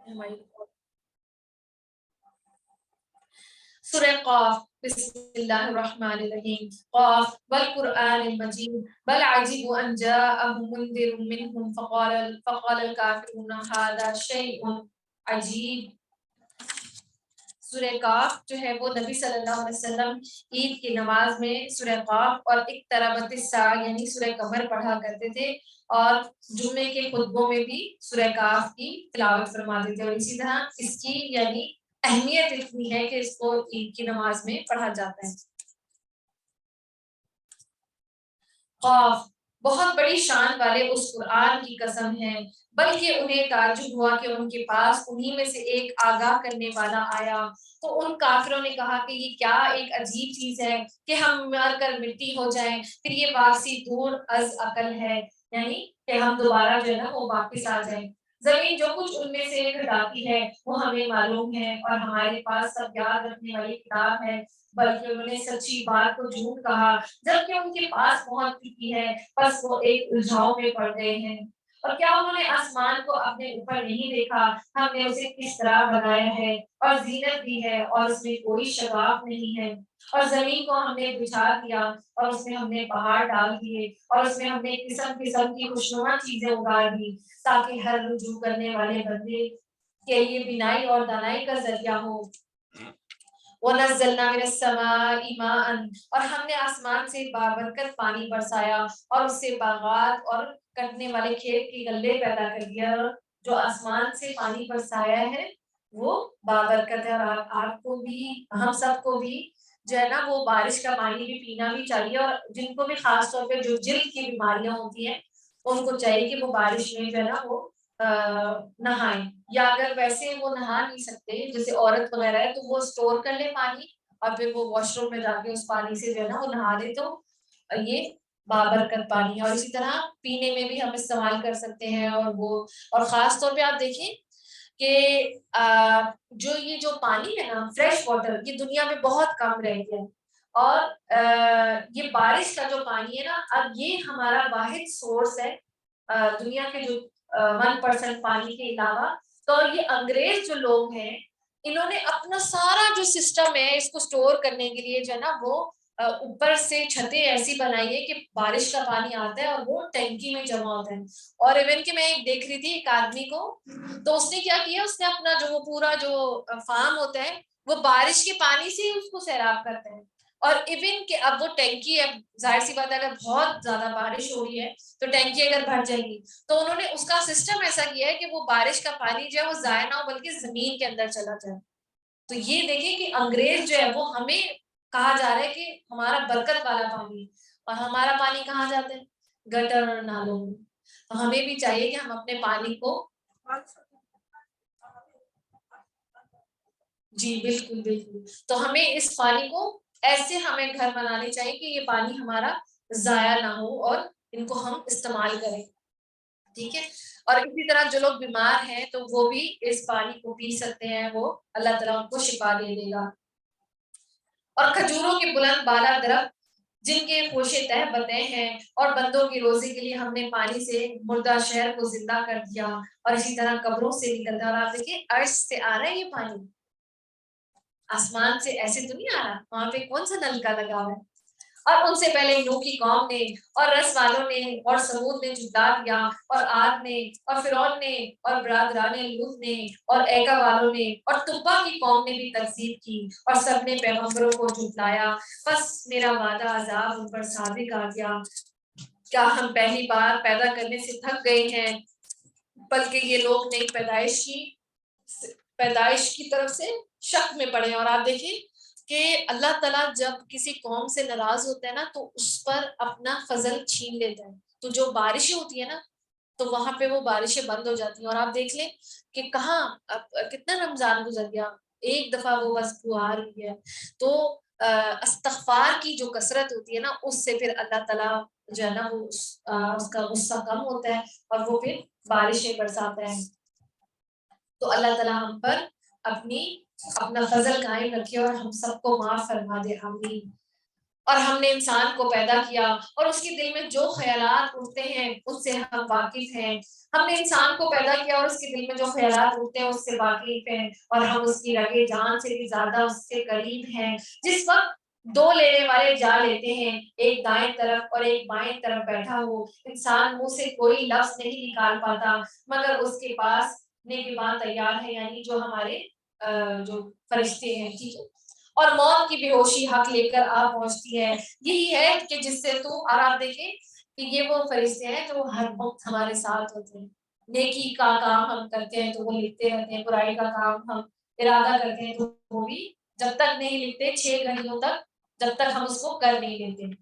ہماری سورہ قاف بسم اللہ الرحمن الرحیم قاف والقرآن المجید بل عجبوا ان جاءهم منذر منهم فقال الكافرون هذا شيء عجیب۔ سورہ قاف جو ہے وہ نبی صلی اللہ علیہ وسلم عید کی نماز میں سورہ قاف اور اقتربت الساعہ یعنی سورہ قمر پڑھا کرتے تھے، اور جمعے کے خطبوں میں بھی سورہ قاف کی تلاوت فرماتے تھے، اور اسی طرح اس کی یعنی اہمیت اتنی ہے کہ اس کو عید کی نماز میں پڑھا جاتا ہے۔ قاف بہت بڑی شان والے اس قرآن کی قسم ہے، بلکہ انہیں تعجب ہوا کہ ان کے پاس انہی میں سے ایک آگاہ کرنے والا آیا، تو ان کافروں نے کہا کہ یہ کیا ایک عجیب چیز ہے کہ ہم مر کر مٹی ہو جائیں، پھر یہ واپسی دور از عقل ہے، یعنی کہ ہم دوبارہ جو ہے نا وہ واپس آ جائیں۔ زمین جو کچھ ان میں سے گھٹاتی ہے وہ ہمیں معلوم ہے، اور ہمارے پاس سب یاد رکھنے والی کتاب ہے، بلکہ انہوں نے سچی بات کو جھوٹ کہا جبکہ ان کے پاس پہنچ چکی ہے، بس وہ ایک الجھاؤ میں پڑ گئے ہیں۔ اور کیا انہوں نے آسمان کو اپنے اوپر نہیں دیکھا، ہم نے اسے کس طرح بنایا ہے اور زینت دی ہے اور اس میں کوئی شگاف نہیں ہے، اور زمین کو ہم نے بچھا دیا اور اس میں ہم نے پہاڑ ڈال دیے اور اس میں ہم نے قسم قسم کی خوشنما چیزیں اگا دی تاکہ ہر رجوع کرنے والے بندے کے لیے بینائی اور دانائی کا ذریعہ ہو۔ وَنَزَّلْنَا مِنَ السَّمَاءِ مَاءً اور ہم نے آسمان سے بابرکت پانی برسایا اور اس سے باغات اور کٹنے والے کھیت کی غلے پیدا کر دیا۔ جو آسمان سے پانی برسایا ہے وہ بابرکت ہے، اور آپ کو بھی ہم سب کو بھی جو ہے نا وہ بارش کا پانی بھی پینا بھی چاہیے، اور جن کو بھی خاص طور پہ جو جلد کی بیماریاں ہوتی ہیں ان کو چاہیے کہ وہ بارش میں جو ہے نا وہ نہائیں، یا اگر ویسے وہ نہا نہیں سکتے جیسے عورت وغیرہ ہے تو وہ اسٹور کر لے پانی اور پھر وہ واش روم میں جا کے اس پانی سے جو ہے نا وہ نہا لے، تو یہ بابرکت پانی ہے۔ اور اسی طرح پینے میں بھی ہم استعمال کر سکتے ہیں، اور وہ اور خاص طور پہ آپ دیکھیں کہ جو یہ جو پانی ہے نا فریش واٹر یہ دنیا میں بہت کم رہ گیا ہے، اور یہ بارش کا جو پانی ہے نا اب یہ ہمارا واحد سورس ہے دنیا کے جو 1% پانی کے علاوہ۔ تو یہ انگریز جو لوگ ہیں انہوں نے اپنا سارا جو سسٹم ہے اس کو سٹور کرنے کے لیے جو ہے نا وہ اوپر سے چھتیں ایسی بنائی ہے کہ بارش کا پانی آتا ہے اور وہ ٹینکی میں جمع ہوتا ہے۔ اور ایون کہ میں ایک دیکھ رہی تھی ایک آدمی کو، تو اس نے کیا کیا، اس نے اپنا جو وہ پورا جو فارم ہوتا ہے وہ بارش کے پانی سے ہی اس کو سیراب کرتا ہے، اور ایون کہ اب وہ ٹینکی اب ظاہر سی بات ہے اگر بہت زیادہ بارش ہو رہی ہے تو ٹینکی اگر بھر جائے گی، تو انہوں نے اس کا سسٹم ایسا کیا ہے کہ وہ بارش کا پانی جو ہے وہ ضائع نہ ہو بلکہ زمین کے اندر چلا جائے۔ تو یہ دیکھیں کہ انگریز جو ہے وہ ہمیں کہا جا رہا ہے کہ ہمارا برکت والا پانی، اور ہمارا پانی کہاں جاتا ہے، گٹر اور نالوں میں۔ تو ہمیں بھی چاہیے کہ ہم اپنے پانی کو جی بالکل بالکل، تو ہمیں اس پانی کو ایسے ہمیں گھر بنانے چاہیے کہ یہ پانی ہمارا ضائع نہ ہو اور ان کو ہم استعمال کریں، ٹھیک ہے۔ اور اسی طرح جو لوگ بیمار ہیں تو وہ بھی اس پانی کو پی سکتے ہیں، وہ اللہ تعالیٰ ان کو شفا دے دے گا۔ اور کھجوروں کے بلند بالا درخت جن کے پوشے تہ بتیں ہیں، اور بندوں کی روزی کے لیے ہم نے پانی سے مردہ شہر کو زندہ کر دیا، اور اسی طرح قبروں سے نکلتا ہے۔ اور آپ دیکھیں عرش سے آ رہا ہے یہ پانی، آسمان سے ایسے تو نہیں آ رہا، وہاں پہ کون سا نلکا لگا ہوا ہے۔ اور ان سے پہلے نوح کی قوم نے اور رس والوں نے اور سمود نے جھٹلا دیا، اور عاد نے اور فرعون نے اور برادران لوط نے اور ایکا والوں نے اور تبا کی قوم نے بھی تکذیب کی، اور سب نے پیغمبروں کو جھٹلایا، بس میرا وعدہ عذاب ان پر صادق آ گیا۔ کیا ہم پہلی بار پیدا کرنے سے تھک گئے ہیں، بلکہ یہ لوگ نئی پیدائش کی طرف سے شک میں پڑے ہیں۔ اور آپ دیکھیں کہ اللہ تعالیٰ جب کسی قوم سے ناراض ہوتا ہے نا تو اس پر اپنا فضل چھین لیتا ہے، تو جو بارشیں ہوتی ہیں نا تو وہاں پہ وہ بارشیں بند ہو جاتی ہیں۔ اور آپ دیکھ لیں کہ کہاں کتنا رمضان گزر گیا، ایک دفعہ وہ بس بہار ہوئی ہے، تو استغفار کی جو کثرت ہوتی ہے نا اس سے پھر اللہ تعالیٰ جو ہے نا وہ اس کا غصہ کم ہوتا ہے اور وہ پھر بارشیں برساتا ہے۔ تو اللہ تعالیٰ ہم پر اپنا فضل قائم رکھے اور ہم سب کو معاف فرما دے، آمین۔ اور ہم نے انسان کو پیدا کیا اور اس کے دل میں جو خیالات اٹھتے ہیں اس سے ہم واقف ہیں. ہم نے انسان کو پیدا کیا اور اس کے دل میں جو خیالات اٹھتے ہیں اس سے واقف ہیں اور ہم اس کی رگے جان سے بھی زیادہ اس کے قریب ہیں. جس وقت دو لینے والے جا لیتے ہیں، ایک دائیں طرف اور ایک بائیں طرف بیٹھا ہو، انسان منہ سے کوئی لفظ نہیں نکال پاتا مگر اس کے پاس نگہباں تیار ہے، یعنی جو ہمارے جو فرشتے ہیں. ٹھیک ہے، اور موت کی بے ہوشی حق لے کر آ پہنچتی ہے. یہی ہے کہ جس سے تو اور آپ دیکھیں کہ یہ وہ فرشتے ہیں جو ہر وقت ہمارے ساتھ ہوتے ہیں. نیکی کا کام ہم کرتے ہیں تو وہ لکھتے رہتے ہیں، برائی کا کام ہم ارادہ کرتے ہیں تو وہ بھی جب تک نہیں لکھتے 6 گھڑیوں تک، جب تک ہم اس کو کر نہیں لیتے.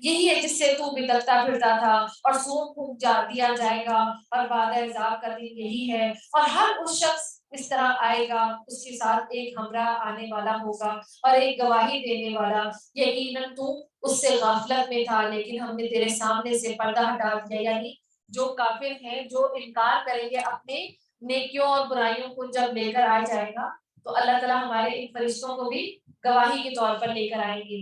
یہی ہے جس سے تو بتکتا پھرتا تھا اور سونپ پھونک دیا جائے گا اور وعدہ عذاب کا دن یہی ہے. اور ہر اس شخص اس طرح آئے گا، اس کے ساتھ ایک ہمراہ آنے والا ہوگا اور ایک گواہی دینے والا. یقیناً تو اس سے غفلت میں تھا لیکن ہم نے تیرے سامنے سے پردہ ہٹا دیا. یعنی جو کافر ہیں، جو انکار کریں گے اپنے نیکیوں اور برائیوں کو جب لے کر آ جائے گا تو اللہ تعالیٰ ہمارے ان فرشتوں کو بھی گواہی کے طور پر لے کر آئیں گے.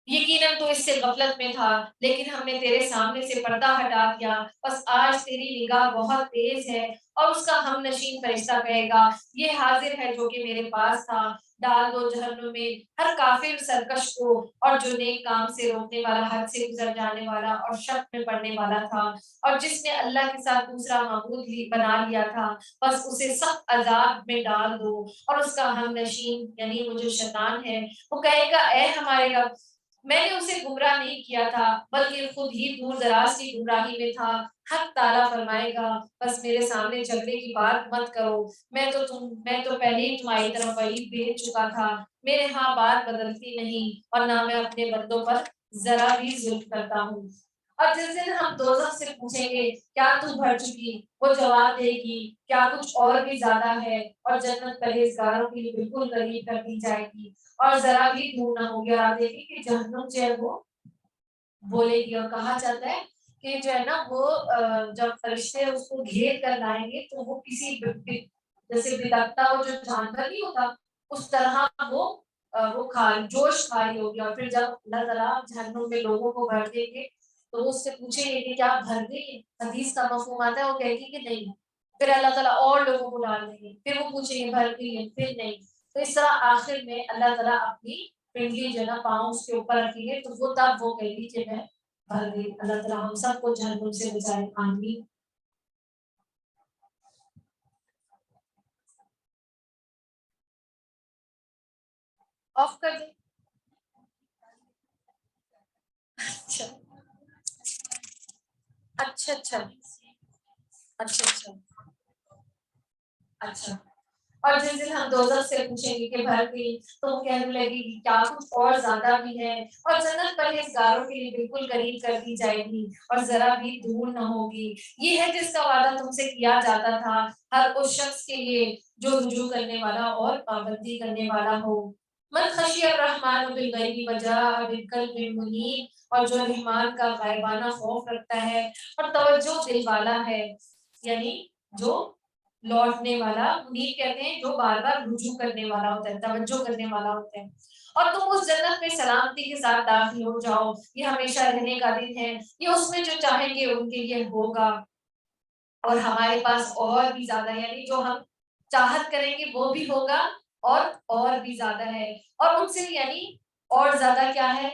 یقیناً تو اس سے غفلت میں تھا لیکن ہم نے تیرے سامنے سے پردہ ہٹا دیا. بس آج تیری نگاہ بہت تیز ہے. اور اس کا ہم نشین فرشتہ کہے گا، یہ حاضر ہے جو کہ میرے پاس تھا، ڈال دو جہنم میں ہر کافر سرکش کو اور جو نیک کام سے روکنے والا، حد سے گزر جانے والا اور شک میں پڑنے والا تھا اور جس نے اللہ کے ساتھ دوسرا معبود بنا لیا تھا، بس اسے سخت عذاب میں ڈال دو. اور اس کا ہم نشین یعنی وہ جو شیطان ہے وہ کہے گا، اے ہمارے رب، میں نے اسے گمراہ نہیں کیا تھا بلکہ خود ہی دور دراز کی گمراہی میں تھا. حق تعالیٰ فرمائے گا، بس میرے سامنے جھگڑے کی بات مت کرو، میں تو پہلے ہی تمہاری طرف وعید بھیج چکا تھا. میرے ہاں بات بدلتی نہیں اور نہ میں اپنے بندوں پر ذرا بھی ظلم کرتا ہوں. اور جس دن ہم دوزخ سے پوچھیں گے کیا تو بھر چکی، وہ جواب دے گی کیا کچھ اور بھی زیادہ ہے. اور جنت پرہیزگاروں کے لیے بالکل قریب کر دی جائے گی اور ذرا بھی دور نہ ہوگی. اور آپ دیکھیں کہ جہنم جو ہے وہ بولے گی. اور کہا جاتا ہے کہ جو ہے نا وہ جب فرشتے اس کو گھیر کر لائیں گے تو وہ کسی جیسے بتکتا وہ جو جانور نہیں ہوتا اس طرح وہ جوش کھائی ہوگی. اور پھر جب اللہ تعالیٰ جہنم میں لوگوں کو بھر دیں گے تو وہ اس سے پوچھیں گے کہ کیا بھر گئی. حدیث کا مفہوم آتا ہے، وہ کہے گی کہ نہیں. پھر اللہ تعالیٰ اور لوگوں کو ڈال دیں گے، پھر وہ پوچھیں گے بھر گئی ہے، پھر نہیں. تو اس طرح آخر میں اللہ تعالیٰ اپنی پنڈلی جو ہے نا پاؤں اس کے اوپر رکھیں گے تو وہ تب وہ کہے گی کہ میں بھر گئی. اللہ تعالیٰ ہم سب کو جہنم سے بچائے، آمین. آف کر دیں. اچھا اچھا اچھا اچھا اچھا اچھا. اور جس دن ہم دوزخ سے پوچھیں گے کہ بھر گئی تو وہ کہنے لگے گی کیا کچھ اور زیادہ بھی ہے. اور جنت پرہیزگاروں کے لیے بالکل قریب کر دی جائے گی اور ذرا بھی دور نہ ہوگی. یہ ہے جس کا وعدہ تم سے کیا جاتا تھا ہر اس شخص کے لیے جو رجوع کرنے والا اور پابندی کرنے والا ہو. من خشی الرحمن بالغیب وجاء بقلب منیب، اور جو رحمان کا غائبانہ خوف رکھتا ہے اور توجہ دل والا ہے، یعنی جو لوٹنے والا. منیب کہتے ہیں جو بار بار رجوع کرنے والا ہوتا ہے، توجہ کرنے والا ہوتا ہے. اور تم اس جنت میں سلامتی کے ساتھ داخل ہو جاؤ، یہ ہمیشہ رہنے کا دن ہے، یہ اس میں جو چاہیں گے ان کے لیے ہوگا. اور ہمارے پاس اور بھی زیادہ، یعنی جو ہم چاہت کریں گے وہ بھی ہوگا اور بھی زیادہ ہے. اور ان سے یعنی اور زیادہ کیا ہے،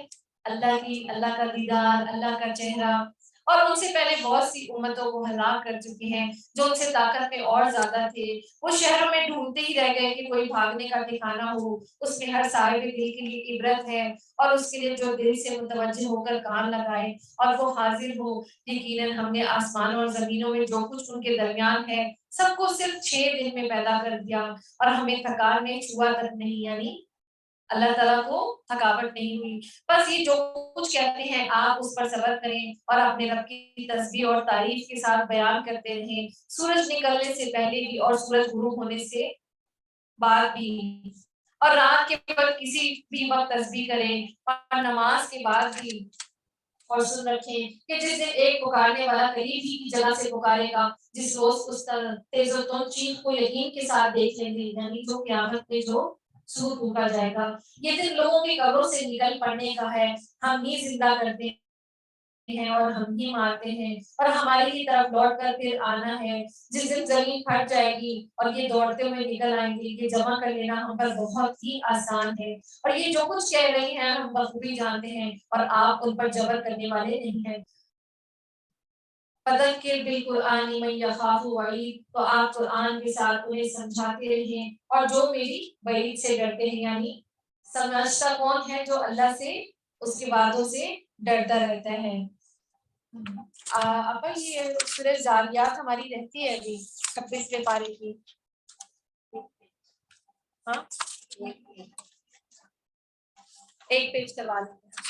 اللہ کا دیدار، اللہ کا چہرہ. اور ان سے پہلے بہت سی امتوں کو ہلاک کر چکی ہیں جو ان سے طاقت میں اور زیادہ تھے. وہ شہروں میں ڈھونڈتے ہی رہ گئے کہ کوئی بھاگنے کا ٹھکانہ ہو. اس میں ہر صاحب دل کے لیے عبرت ہے اور اس کے لیے جو دل سے متوجہ ہو کر کان لگائے اور وہ حاضر ہو. یقیناً ہم نے آسمان اور زمینوں میں جو کچھ ان کے درمیان ہے سب کو صرف 6 دن میں پیدا کر دیا اور ہمیں تھکان میں چھوا تک نہیں، یعنی اللہ تعالیٰ کو تھکاوٹ نہیں ہوئی. بس یہ جو کچھ کہتے ہیں آپ اس پر صبر کریں اور اپنے رب کی تسبیح اور تعریف کے ساتھ بیان کرتے رہیں، سورج نکلنے سے پہلے بھی اور سورج غروب ہونے سے بعد بھی. اور رات کے وقت کسی بھی وقت تسبیح کریں اور نماز کے بعد بھی. اور سن رکھیں کہ جس دن ایک پکارنے والا قریب ہی کی جگہ سے پکارے گا، جس روز اس تیز و تند چیخ کو یقین کے ساتھ دیکھ لیں گے، یعنی جو قیامت میں جو سور پھونکا جائے گا۔ یہ دن لوگوں کی قبروں سے نکل پڑنے کا ہے، ہم ہی زندہ کرتے ہیں اور ہم ہی مارتے ہیں اور ہماری ہی طرف لوٹ کر پھر آنا ہے۔ جس دن زمین پھٹ جائے گی اور یہ دوڑتے ہوئے نکل آئیں گے، یہ جمع کر لینا ہم پر بہت ہی آسان ہے، اور یہ جو کچھ کہہ رہی ہیں ہم بخوبی جانتے ہیں اور آپ ان پر جبر کرنے والے نہیں ہیں۔ فذکر بالقرآن من یخاف وعید، تو آپ قرآن کے ساتھ انہیں سمجھاتے رہیں اور جو میری وعید سے ڈرتے ہیں، یعنی سمجھتا کون ہے جو اللہ سے اس کے وعدوں سے ڈرتا رہتا ہے۔ اپا یہ سورہ زاریات ہماری رہتی ہے ابھی 26ویں پارے کی، ہاں ایک پیج کروا لیتے ہیں۔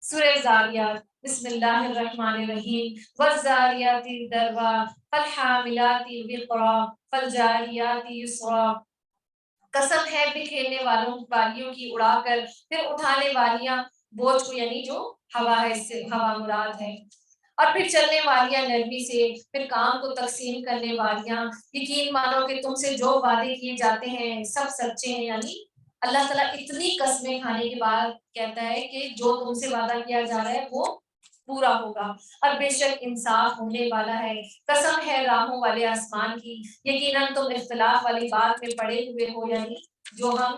سورہ زاریات، بسم اللہ الرحمن الرحیم، والزاریات ذروا فالحاملات وقرا فالجاریات یسرا، قسم ہے بکھیرنے والیوں کی اڑا کر پھر اٹھانے والیاں بوجھ کو، یعنی جو ہوا ہے، اس سے ہوا مراد ہے، اور پھر چلنے والیاں نرمی سے، پھر کام کو تقسیم کرنے والیاں۔ یقین مانو کہ تم سے جو وعدے کیے جاتے ہیں سب سچے ہیں، یعنی اللہ تعالیٰ اتنی قسمیں کھانے کے بعد کہتا ہے کہ جو تم سے وعدہ کیا جا رہا ہے وہ پورا ہوگا، اور بے شک انصاف ہونے والا ہے۔ قسم ہے راہوں والے آسمان کی، یقیناً تم اختلاف والی بات میں پڑے ہوئے ہو، یعنی جو ہم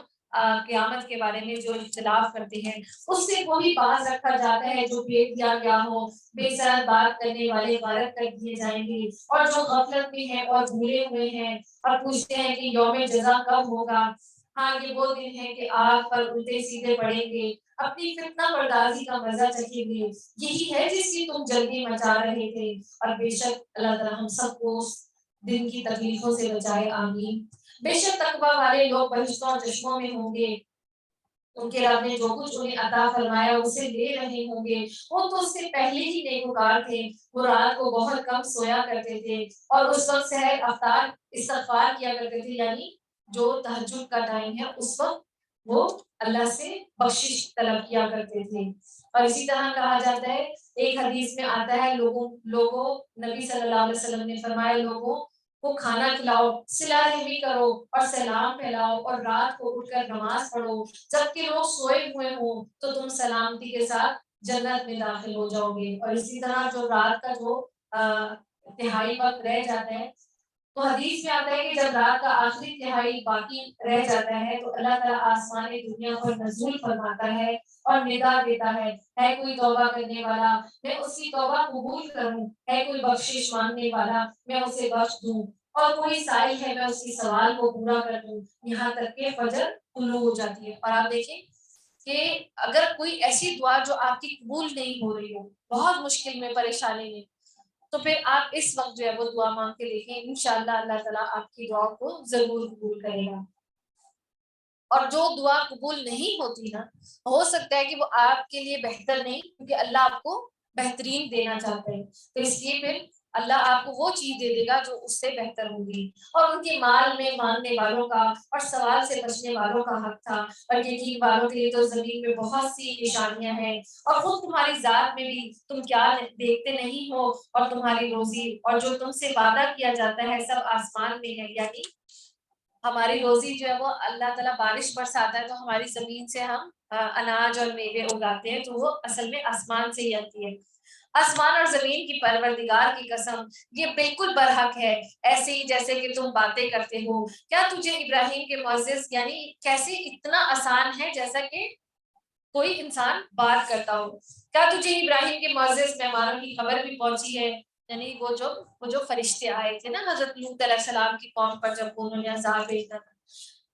قیامت کے بارے میں جو اختلاف کرتے ہیں اس سے وہی باز رکھا جاتا ہے جو بھیج دیا گیا ہو۔ بے سرد بات کرنے والے غارت کر دیے جائیں گے، اور جو غفلت میں ہیں اور بھولے ہوئے ہیں اور پوچھتے ہیں کہ یوم جزا کب ہوگا۔ ہاں یہ وہ دن ہے کہ آگ پر الٹے سیدھے پڑیں گے، اپنی فتنہ پردازی کا مزہ چکھیں گے، یہی ہے جس کی تم جلدی مچا رہے تھے، اور بے شک اللہ تعالیٰ ہم سب کو اس دن کی تکلیفوں سے بچائے، آمین۔ بے شک تقویٰ والے لوگ بہشتوں اور چشموں میں ہوں گے، ان کے رب نے جو کچھ انہیں عطا فرمایا اسے لے رہے ہوں گے، وہ تو اس سے پہلے ہی نیکوکار تھے، وہ رات کو بہت کم سویا کرتے تھے اور اس وقت سحر افطار استغفار کیا کرتے تھے، یعنی جو تہجد کا ٹائم ہے اس وقت وہ اللہ سے بخشش طلب کیا کرتے تھے۔ اور اسی طرح کہا جاتا ہے، ایک حدیث میں آتا ہے، لوگوں نبی صلی اللہ علیہ وسلم نے فرمایا لوگوں کو کھانا کھلاؤ، صلہ رحمی کرو اور سلام پھیلاؤ، اور رات کو اٹھ کر نماز پڑھو، جبکہ لوگ سوئے ہوئے ہوں تو تم سلامتی کے ساتھ جنت میں داخل ہو جاؤ گے۔ اور اسی طرح جو رات کا جو تہائی وقت رہ جاتا ہے، تو حدیث میں آتا ہے کہ جب رات کا آخری تہائی باقی رہ جاتا ہے تو اللہ تعالیٰ آسمان دنیا پر نزول فرماتا ہے اور ندا دیتا ہے کوئی توبہ کرنے والا میں اس کی توبہ قبول کروں، ہے کوئی بخشش مانگنے والا میں اسے بخش دوں، اور کوئی سائل ہے میں اس کی سوال کو پورا کر دوں، یہاں تک کہ فجر طلوع ہو جاتی ہے۔ اور آپ دیکھیں کہ اگر کوئی ایسی دعا جو آپ کی قبول نہیں ہو رہی ہو، بہت مشکل میں، پریشانی میں، تو پھر آپ اس وقت جو ہے وہ دعا مانگ کے دیکھیں، انشاءاللہ اللہ تعالیٰ آپ کی دعا کو ضرور قبول کرے گا۔ اور جو دعا قبول نہیں ہوتی نا، ہو سکتا ہے کہ وہ آپ کے لیے بہتر نہیں، کیونکہ اللہ آپ کو بہترین دینا چاہتا ہے، تو اس لیے پھر اللہ آپ کو وہ چیز دے دے گا جو اس سے بہتر ہوگی۔ اور ان کے مال میں مانگنے والوں کا اور سوال سے بچنے والوں کا حق تھا، اور یقین والوں کے لیے تو زمین میں بہت سی نشانیاں ہیں، اور خود تمہاری ذات میں بھی تم کیا دیکھتے نہیں ہو، اور تمہاری روزی اور جو تم سے وعدہ کیا جاتا ہے سب آسمان میں ہے، یعنی ہماری روزی جو ہے وہ اللہ تعالیٰ بارش برساتا ہے تو ہماری زمین سے ہم اناج اور میوے اگاتے ہیں، تو وہ اصل میں آسمان سے ہی آتی ہے۔ آسمان اور زمین کی پروردگار کی قسم، یہ بالکل برحق ہے، ایسے ہی جیسے کہ تم باتیں کرتے ہو۔ کیا تجھے ابراہیم کے معزز، یعنی کیسے اتنا آسان ہے جیسا کہ کوئی انسان بات کرتا ہو، کیا تجھے ابراہیم کے معزز مہمانوں کی خبر بھی پہنچی ہے، یعنی وہ جو فرشتے آئے تھے نا حضرت لوط علیہ السلام کی قوم پر جب انہوں نے عذاب بھیجا تھا،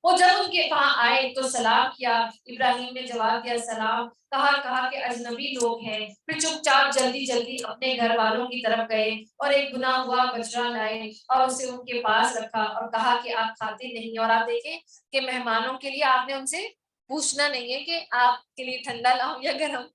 وہ جب ان کے وہاں آئے تو سلام کیا، ابراہیم نے جواب دیا سلام، کہا کہ اجنبی لوگ ہیں، پھر چپ چاپ جلدی جلدی اپنے گھر والوں کی طرف گئے اور ایک گناہ ہوا بچڑا لائے اور اسے ان کے پاس رکھا اور کہا کہ آپ کھاتے نہیں، اور آپ دیکھیں کہ مہمانوں کے لیے آپ نے ان سے پوچھنا نہیں ہے کہ آپ کے لیے ٹھنڈا لاؤں یا گرم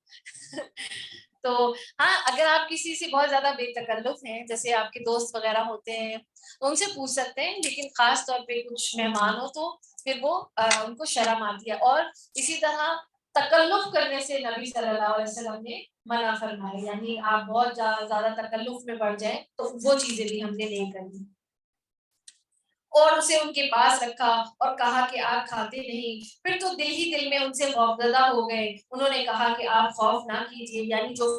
تو ہاں اگر آپ کسی سے بہت زیادہ بے تکلف ہیں، جیسے آپ کے دوست وغیرہ ہوتے ہیں تو ان سے پوچھ سکتے ہیں، لیکن خاص طور پہ کچھ مہمان ہو تو پھر وہ ان کو شرم آتی ہے۔ اور اسی طرح تکلف کرنے سے نبی صلی اللہ علیہ وسلم نے منع فرمایا، یعنی آپ بہت زیادہ تکلف میں پڑ جائیں تو وہ چیزیں بھی ہم نے نہیں کرنی۔ اور اسے ان کے پاس رکھا اور کہا کہ آپ کھاتے نہیں۔ پھر تو دل ہی دل میں ان سے خوفزدہ ہو گئے، انہوں نے کہا کہ آپ خوف نہ کیجیے، یعنی جو